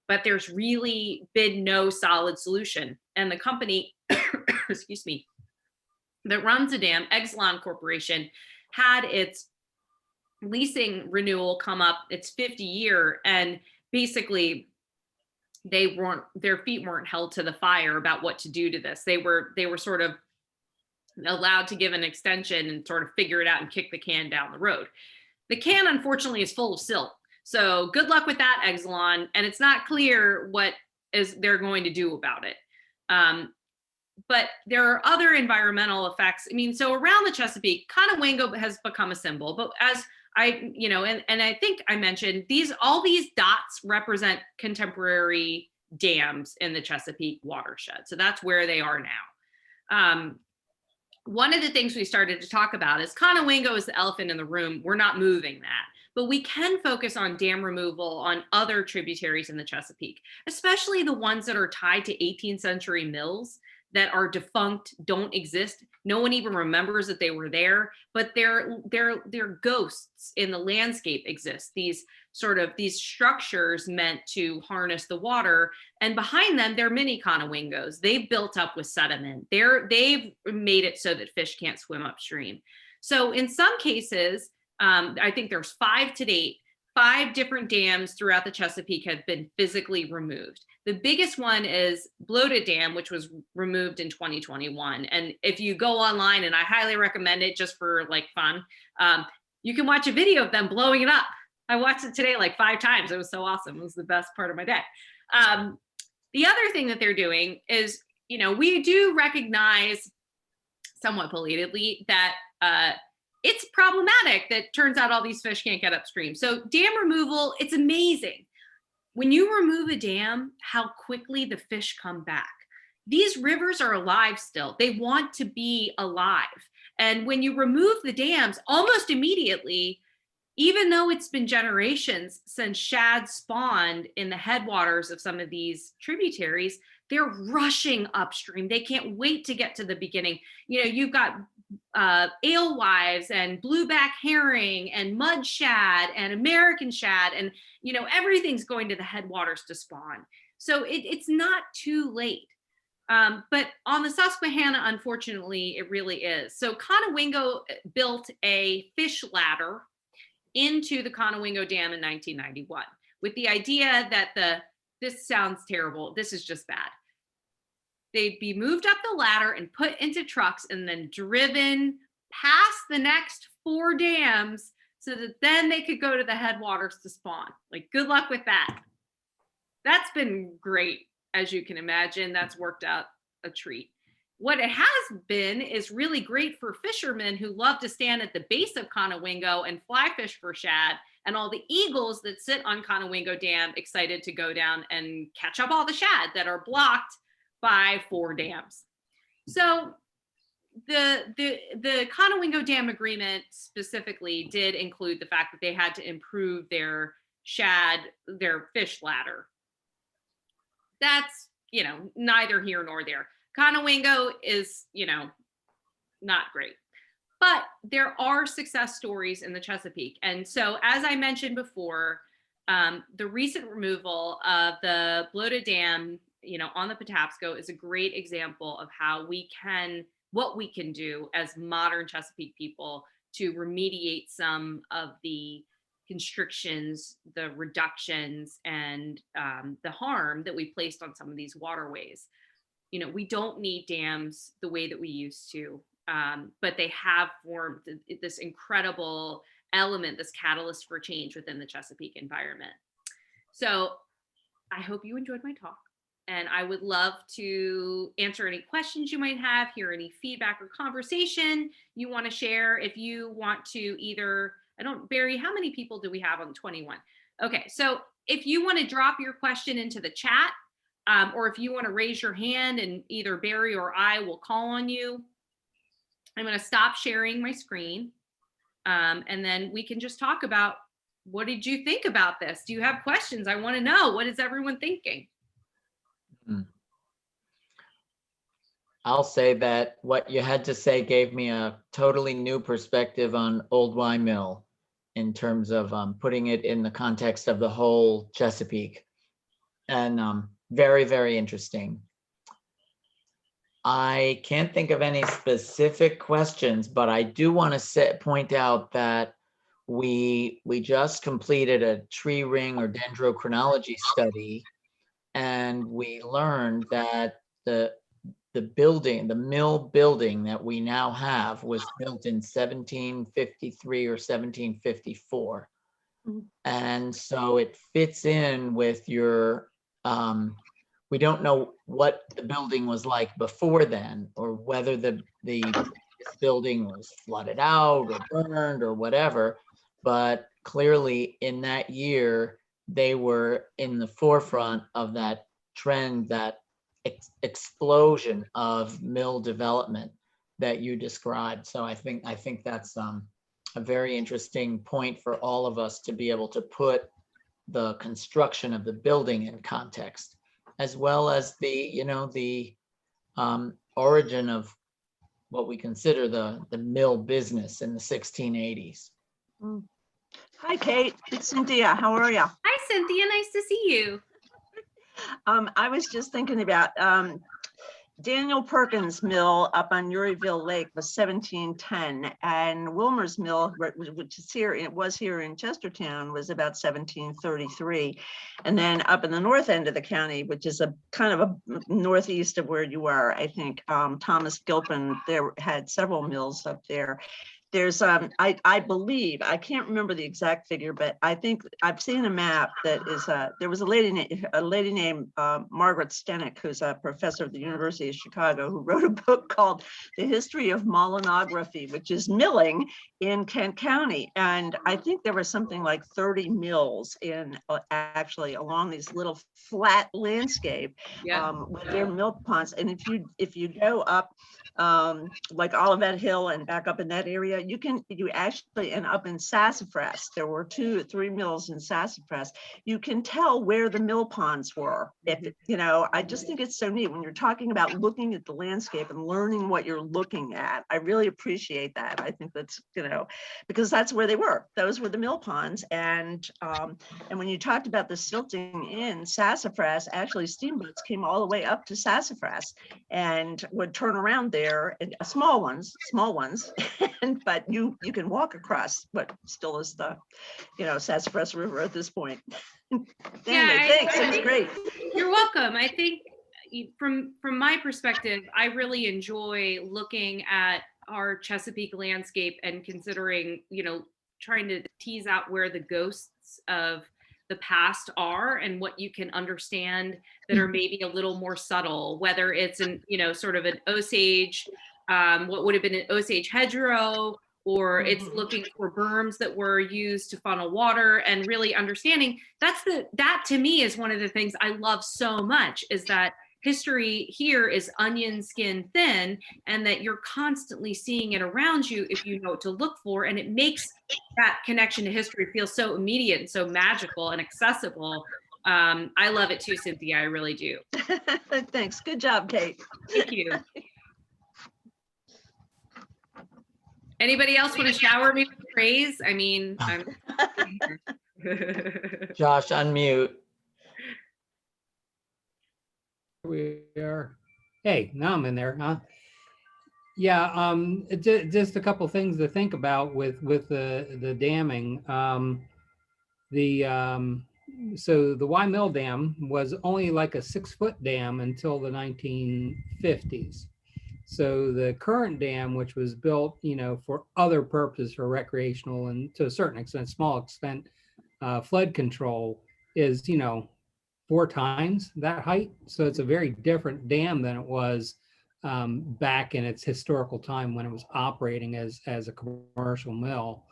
but there's really been no solid solution. And the company, excuse me, that runs the dam, Exelon Corporation, had its leasing renewal come up, its 50th year, and basically their feet weren't held to the fire about what to do to this. They were sort of allowed to give an extension and sort of figure it out and kick the can down the road. The can, unfortunately, is full of silt. So good luck with that, Exelon. And it's not clear what they're going to do about it. But there are other environmental effects. I mean, so around the Chesapeake, Conowingo has become a symbol, but as and I think I mentioned all these dots represent contemporary dams in the Chesapeake watershed. So that's where they are now. One of the things we started to talk about is Conowingo is the elephant in the room. We're not moving that, but we can focus on dam removal on other tributaries in the Chesapeake, especially the ones that are tied to 18th century mills that are defunct, don't exist. No one even remembers that they were there, but their ghosts in the landscape exist. These structures meant to harness the water, and behind them, they're mini Conowingos. They've built up with sediment. They've made it so that fish can't swim upstream. So in some cases, I think there's 5 to date, 5 different dams throughout the Chesapeake have been physically removed. The biggest one is Bloated Dam, which was removed in 2021. And if you go online, and I highly recommend it just for like fun, you can watch a video of them blowing it up. I watched it today like 5 times. It was so awesome. It was the best part of my day. The other thing that they're doing is, you know, we do recognize somewhat belatedly that it's problematic that turns out all these fish can't get upstream. So dam removal, it's amazing. When you remove a dam, how quickly the fish come back. These rivers are alive still. They want to be alive. And when you remove the dams, almost immediately, even though it's been generations since shad spawned in the headwaters of some of these tributaries, they're rushing upstream. They can't wait to get to the beginning. You know, you've got alewives and blueback herring and mud shad and American shad, and you know, everything's going to the headwaters to spawn. So it's not too late. But on the Susquehanna, unfortunately, it really is. So Conowingo built a fish ladder into the Conowingo Dam in 1991 with the idea that this sounds terrible, this is just bad. They'd be moved up the ladder and put into trucks and then driven past the next 4 dams so that then they could go to the headwaters to spawn. Like, good luck with that. That's been great, as you can imagine. That's worked out a treat. What it has been is really great for fishermen who love to stand at the base of Conowingo and fly fish for shad, and all the eagles that sit on Conowingo Dam excited to go down and catch up all the shad that are blocked by 4 dams. So the Conowingo Dam agreement specifically did include the fact that they had to improve their fish ladder. That's, you know, neither here nor there. Conowingo is, you know, not great. But there are success stories in the Chesapeake. And so, as I mentioned before, the recent removal of the Bloated Dam, you know, on the Patapsco is a great example of what we can do as modern Chesapeake people to remediate some of the constrictions, the reductions, and the harm that we placed on some of these waterways. You know, we don't need dams the way that we used to, but they have formed this incredible element, this catalyst for change within the Chesapeake environment. So I hope you enjoyed my talk, and I would love to answer any questions you might have, hear any feedback or conversation you want to share. If you want to either, Barry, how many people do we have on 21? Okay, so if you want to drop your question into the chat, or if you want to raise your hand and either Barry or I will call on you, I'm going to stop sharing my screen. And then we can just talk about, what did you think about this? Do you have questions? I want to know, what is everyone thinking? I'll say that what you had to say gave me a totally new perspective on Old Y Mill in terms of putting it in the context of the whole Chesapeake. And very, very interesting. I can't think of any specific questions, but I do want to point out that we just completed a tree ring or dendrochronology study, and we learned that the mill building that we now have was built in 1753 or 1754. Mm-hmm. And so it fits in with your, we don't know what the building was like before then, or whether the building was flooded out or burned or whatever, but clearly in that year, they were in the forefront of that trend, that explosion of mill development that you described. So I think that's a very interesting point for all of us to be able to put the construction of the building in context, as well as the origin of what we consider the mill business in the 1680s. Hi, Kate. It's Cynthia. How are you? Hi, Cynthia. Nice to see you. I was just thinking about Daniel Perkins Mill up on Urieville Lake was 1710, and Wilmer's Mill, which is here, it was here in Chestertown, was about 1733. And then up in the north end of the county, which is a kind of a northeast of where you are, I think, Thomas Gilpin there had several mills up there. There's, I believe, I can't remember the exact figure, but I think I've seen a map that is, there was a lady named Margaret Stenick, who's a professor at the University of Chicago, who wrote a book called The History of Mollenography, which is milling in Kent County. And I think there was something like 30 mills in actually along these little flat landscape with their mill ponds. And if you go up like Olivet Hill and back up in that area, you actually end up in Sassafras. There were 2 or 3 mills in Sassafras. You can tell where the mill ponds were. If you know, I just think it's so neat when you're talking about looking at the landscape and learning what you're looking at. I really appreciate that. I think that's, you know, because that's where they were. Those were the mill ponds. And when you talked about the silting in Sassafras, actually steamboats came all the way up to Sassafras and would turn around there, and small ones, but you can walk across what still is the, you know, Sassafras River at this point. Anyway, thanks. It was great. You're welcome. I think from my perspective, I really enjoy looking at our Chesapeake landscape and considering, you know, trying to tease out where the ghosts of the past are and what you can understand that are maybe a little more subtle, whether it's an, you know, sort of an Osage, what would have been an Osage hedgerow, or it's looking for berms that were used to funnel water and really understanding. That to me is one of the things I love so much, is that history here is onion skin thin, and that you're constantly seeing it around you if you know what to look for. And it makes that connection to history feel so immediate and so magical and accessible. I love it too, Cynthia. I really do. Thanks. Good job, Kate. Thank you. Anybody else want to shower me with praise? I mean, I'm Josh, unmute. We are. Hey, now I'm in there, huh? Yeah, just a couple things to think about with the damming. So the Y Mill Dam was only like a 6-foot dam until the 1950s. So the current dam, which was built, you know, for other purposes, for recreational and to a certain extent, small extent, flood control, is, you know, 4 times that height. So it's a very different dam than it was back in its historical time when it was operating as a commercial mill.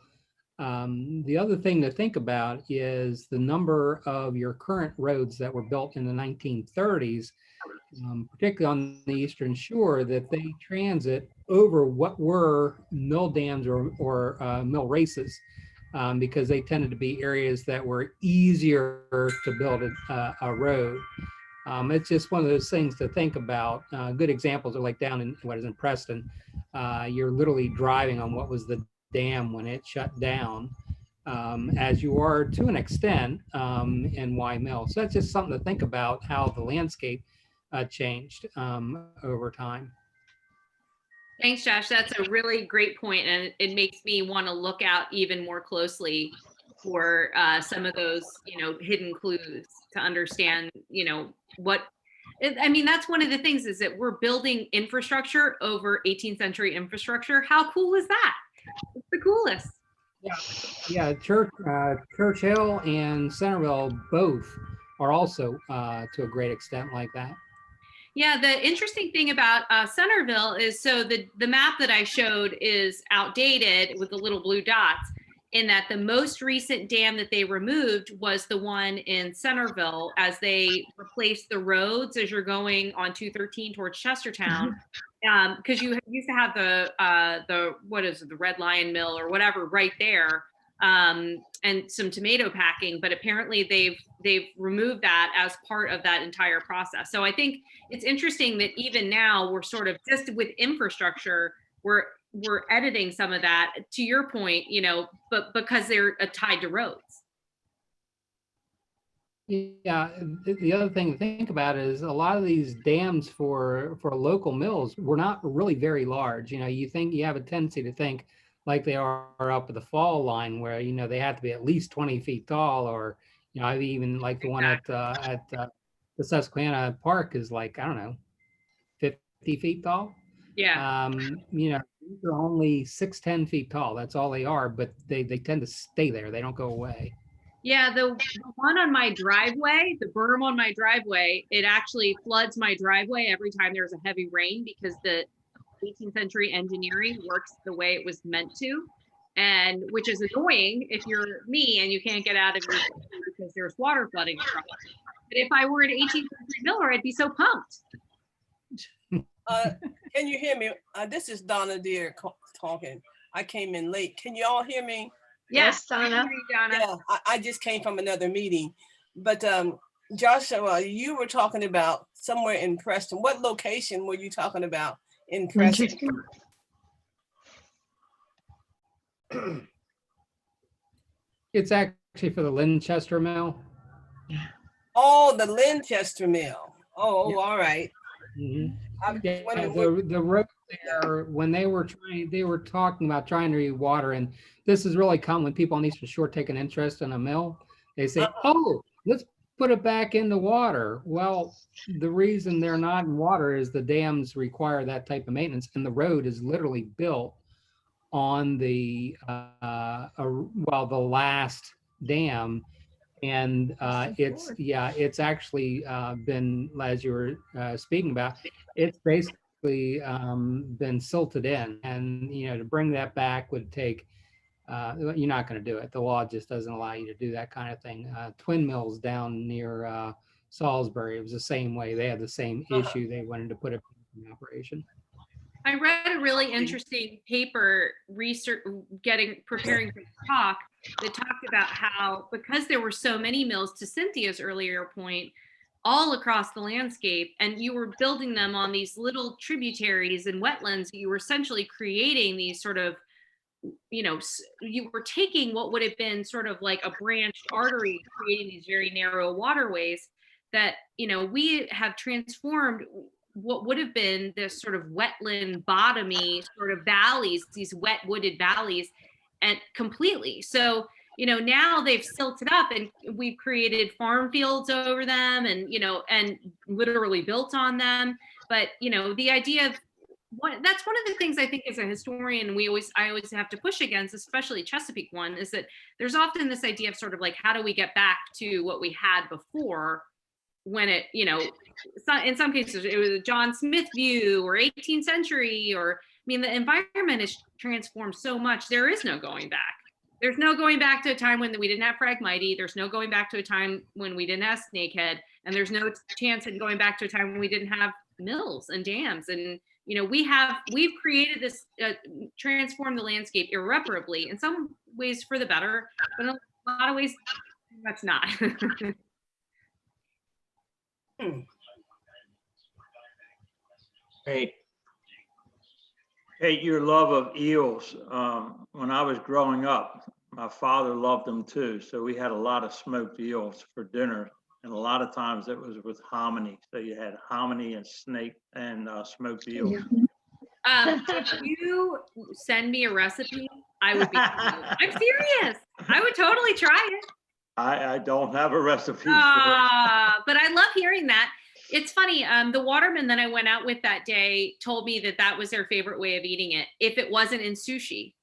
The other thing to think about is the number of your current roads that were built in the 1930s, particularly on the Eastern Shore, that they transit over what were mill dams or mill races, because they tended to be areas that were easier to build a road. It's just one of those things to think about. Good examples are like down in what is in Preston. You're literally driving on what was the dam when it shut down, as you are to an extent in Y Mill. So that's just something to think about, how the landscape changed over time. Thanks, Josh. That's a really great point, and it makes me want to look out even more closely for some of those, you know, hidden clues to understand, you know, what. I mean, that's one of the things, is that we're building infrastructure over 18th century infrastructure. How cool is that? It's the coolest. Yeah. Churchill and Centerville both are also to a great extent like that. Yeah, the interesting thing about Centerville is, so the map that I showed is outdated with the little blue dots, in that the most recent dam that they removed was the one in Centerville, as they replaced the roads as you're going on 213 towards Chestertown. Because you used to have the what is it, the Red Lion Mill or whatever right there, and some tomato packing, but apparently they've removed that as part of that entire process. So I think it's interesting that even now we're sort of just with infrastructure, we're editing some of that, to your point, you know, but because they're tied to roads. Yeah, the other thing to think about is a lot of these dams for local mills were not really very large. You know, you have a tendency to think like they are up at the fall line where, you know, they have to be at least 20 feet tall, or, you know, I've even like the one at the Susquehanna Park is like, I don't know, 50 feet tall. Yeah. You know, these are only 6, 10 feet tall. That's all they are, but they tend to stay there. They don't go away. Yeah, the one on my driveway, the berm on my driveway, it actually floods my driveway every time there's a heavy rain because the 18th century engineering works the way it was meant to, and which is annoying if you're me and you can't get out of your because there's water flooding across. But if I were an 18th century miller, I'd be so pumped. Can you hear me? This is Donna Deere talking. I came in late. Can you all hear me? Yes, Donna. Yeah, I just came from another meeting. But Joshua, you were talking about somewhere in Preston. What location were you talking about in Preston? It's actually for the Linchester Mill. Oh, the Linchester Mill. Oh, Yeah. all right. Mhm. I'm Yeah, wondering the road there, when they were talking about trying to rewater, and this is really common when people on Eastern Shore take an interest in a mill. They say, "Oh, let's put it back in the water." Well, the reason they're not in water is the dams require that type of maintenance, and the road is literally built on the the last dam. And it's actually been, as you were speaking about, it's basically been silted in, and you know, to bring that back would take you're not going to do it. The law just doesn't allow you to do that kind of thing. Twin Mills down near Salisbury, it was the same way. They had the same issue. They wanted to put it in operation. I read a really interesting paper preparing for the talk that talked about how, because there were so many mills, to Cynthia's earlier point, all across the landscape, and you were building them on these little tributaries and wetlands, you were essentially creating these sort of, you know, you were taking what would have been sort of like a branched artery, creating these very narrow waterways that, you know, we have transformed what would have been this sort of wetland bottomy sort of valleys, these wet wooded valleys, and completely. So, you know, now they've silted up and we've created farm fields over them, and, you know, and literally built on them. But, you know, the idea of that's one of the things I think as a historian I always have to push against, especially Chesapeake one, is that there's often this idea of sort of like, how do we get back to what we had before, when it, you know, in some cases it was a John Smith view or 18th century, or, I mean, the environment has transformed so much. There is no going back. There's no going back to a time when we didn't have Phragmite. There's no going back to a time when we didn't have snakehead, and there's no chance in going back to a time when we didn't have mills and dams. And, you know, we've created this, transformed the landscape irreparably, in some ways for the better, but in a lot of ways that's not. Great. Kate, your love of eels. When I was growing up, my father loved them too. So we had a lot of smoked eels for dinner. And a lot of times it was with hominy. So you had hominy and snake and smoked eels. If you send me a recipe, I would be, I'm serious. I would totally try it. I don't have a recipe for it. But I love hearing that. It's funny. The waterman that I went out with that day told me that that was their favorite way of eating it, if it wasn't in sushi.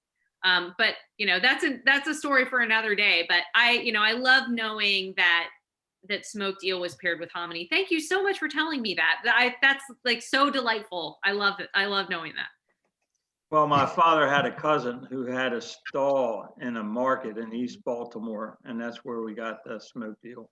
But you know, that's a story for another day. But I love knowing that smoked eel was paired with hominy. Thank you so much for telling me that. That's like so delightful. I love it. I love knowing that. Well, my father had a cousin who had a stall in a market in East Baltimore, and that's where we got the smoked eel.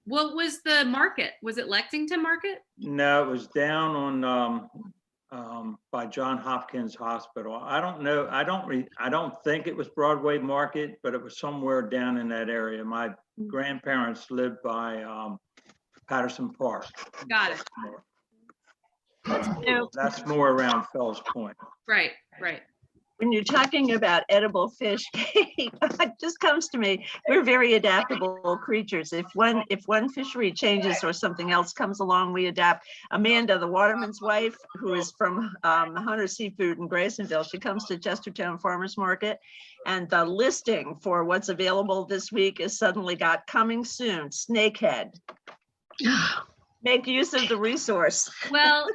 What was the market? Was it Lexington Market? No, it was down on by John Hopkins Hospital. I don't know. I don't think it was Broadway Market, but it was somewhere down in that area. My grandparents lived by Patterson Park. Got it. That's more around Fells Point. Right. When you're talking about edible fish, it just comes to me, we're very adaptable creatures. If one fishery changes or something else comes along, we adapt. Amanda, the waterman's wife, who is from Hunter Seafood in Graysonville, she comes to Chestertown Farmers Market, and the listing for what's available this week is suddenly got coming soon, snakehead. Make use of the resource. Well,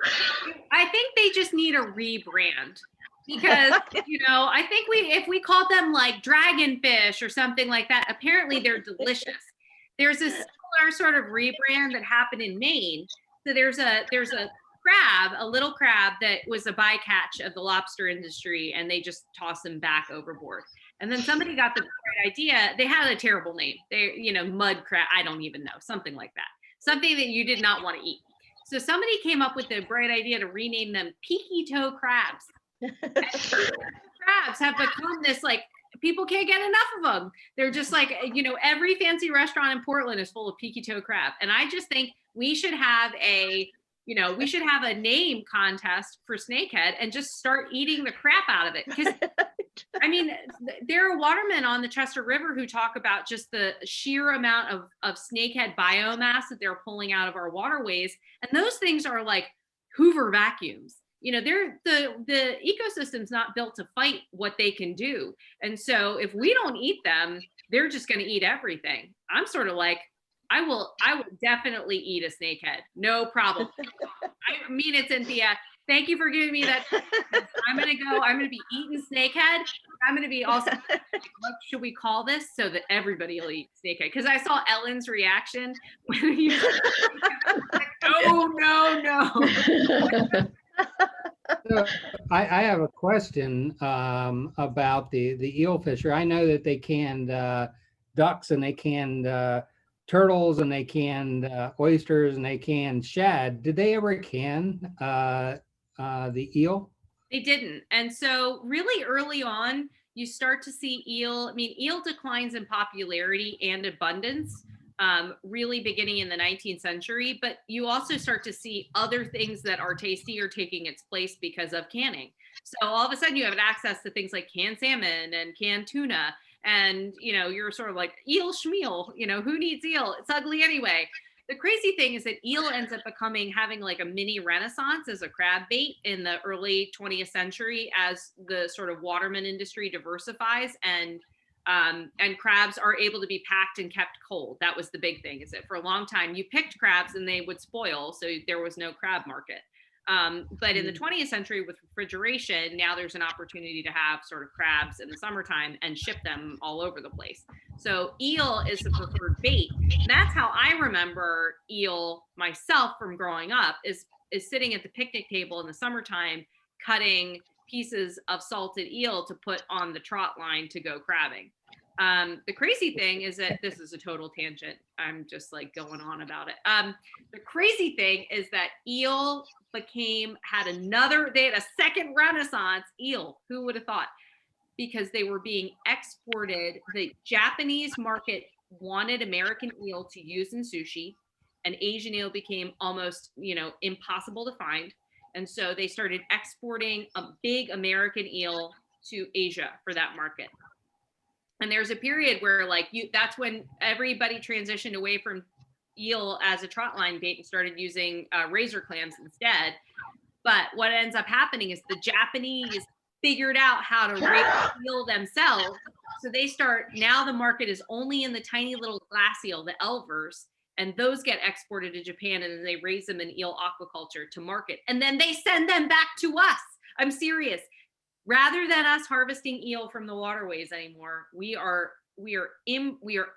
I think they just need a rebrand. Because, I think if we called them like dragonfish or something like that, apparently they're delicious. There's a similar sort of rebrand that happened in Maine. So there's a crab, a little crab that was a bycatch of the lobster industry, and they just toss them back overboard. And then somebody got the right idea. They had a terrible name. Mud crab, I don't even know, something like that. Something that you did not want to eat. So somebody came up with the bright idea to rename them peaky toe crabs. Crabs have become this, like, people can't get enough of them. They're just like, every fancy restaurant in Portland is full of peaky toe crab. And I just think we should have a name contest for snakehead and just start eating the crap out of it. Because there are watermen on the Chester River who talk about just the sheer amount of snakehead biomass that they're pulling out of our waterways. And those things are like Hoover vacuums. The ecosystem's not built to fight what they can do. And so if we don't eat them, they're just going to eat everything. I'm sort of like, I will definitely eat a snakehead. No problem. I mean it, Cynthia. Thank you for giving me that. I'm going to be eating snakehead. I'm going to be also, what should we call this? So that everybody will eat snakehead. Because I saw Ellen's reaction when he was like, no. So I have a question about the eel fisher. I know that they canned ducks and they canned turtles and they canned oysters and they canned shad. Did they ever can the eel? They didn't. And so really early on, you start to see eel. Eel declines in popularity and abundance. Really beginning in the 19th century, but you also start to see other things that are tasty are taking its place because of canning. So all of a sudden you have access to things like canned salmon and canned tuna, and you're sort of like eel schmeal, who needs eel? It's ugly anyway. The crazy thing is that eel ends up having like a mini renaissance as a crab bait in the early 20th century as the sort of waterman industry diversifies and crabs are able to be packed and kept cold. That was the big thing, is that for a long time you picked crabs and they would spoil, so there was no crab market. But in the 20th century with refrigeration, now there's an opportunity to have sort of crabs in the summertime and ship them all over the place. So eel is the preferred bait. And that's how I remember eel myself from growing up, is sitting at the picnic table in the summertime, cutting pieces of salted eel to put on the trot line to go crabbing. The crazy thing is that this is a total tangent. I'm just like going on about it. The crazy thing is that eel had a second renaissance. Eel, who would have thought? Because they were being exported. The Japanese market wanted American eel to use in sushi, and Asian eel became almost, impossible to find. And so they started exporting a big American eel to Asia for that market. And there's a period where that's when everybody transitioned away from eel as a trot line bait and started using razor clams instead. But what ends up happening is the Japanese figured out how to raise eel themselves. So now the market is only in the tiny little glass eel, the elvers. And those get exported to Japan, and then they raise them in eel aquaculture to market. And then they send them back to us. I'm serious. Rather than us harvesting eel from the waterways anymore, we are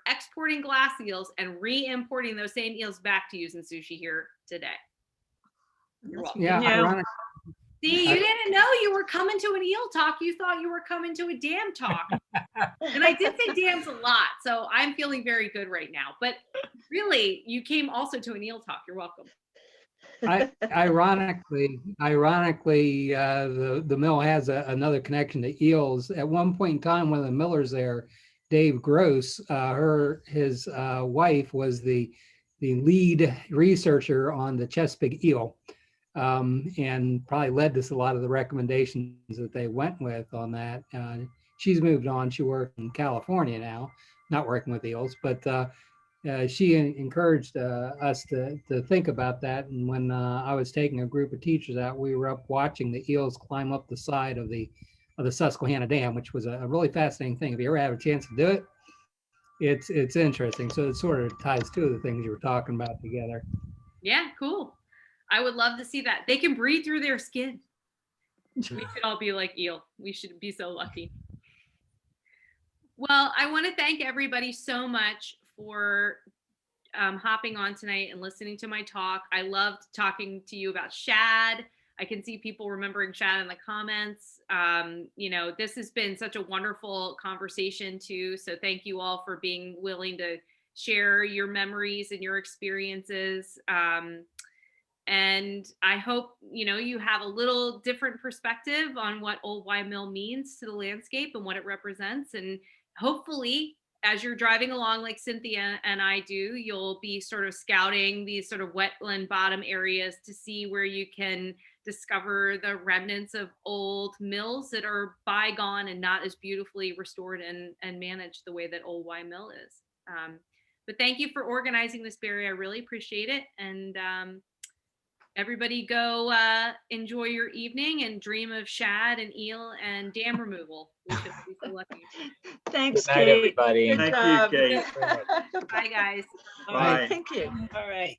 exporting glass eels and re-importing those same eels back to use in sushi here today. You're welcome. Yeah, ironic. See, you didn't know you were coming to an eel talk. You thought you were coming to a dam talk. And I did say dams a lot, so I'm feeling very good right now. But really, you came also to an eel talk. You're welcome. Ironically, the mill has another connection to eels. At one point in time, one of the millers there, Dave Gross, his wife was the lead researcher on the Chesapeake eel. and probably led to a lot of the recommendations that they went with on that. She's moved on. She works in California now, not working with eels, but she encouraged us to think about that. And when I was taking a group of teachers out, we were up watching the eels climb up the side of the Susquehanna Dam, which was a really fascinating thing. If you ever have a chance to do it, it's interesting. So it sort of ties two of the things you were talking about together. Yeah, cool. I would love to see that. They can breathe through their skin. We should all be like eel. We should be so lucky. Well, I want to thank everybody so much for hopping on tonight and listening to my talk. I loved talking to you about shad. I can see people remembering shad in the comments. You know, this has been such a wonderful conversation too. So thank you all for being willing to share your memories and your experiences. And I hope, you know, you have a little different perspective on what Old Y Mill means to the landscape and what it represents. And hopefully, as you're driving along like Cynthia and I do, you'll be sort of scouting these sort of wetland bottom areas to see where you can discover the remnants of old mills that are bygone and not as beautifully restored and managed the way that Old Y Mill is. But thank you for organizing this, Barry. I really appreciate it. And everybody go enjoy your evening and dream of shad and eel and dam removal. We should be so lucky. Thanks, Good night, Kate. everybody. Good Thank job. you, Kate. Bye, guys. All right, Bye. thank you. All right.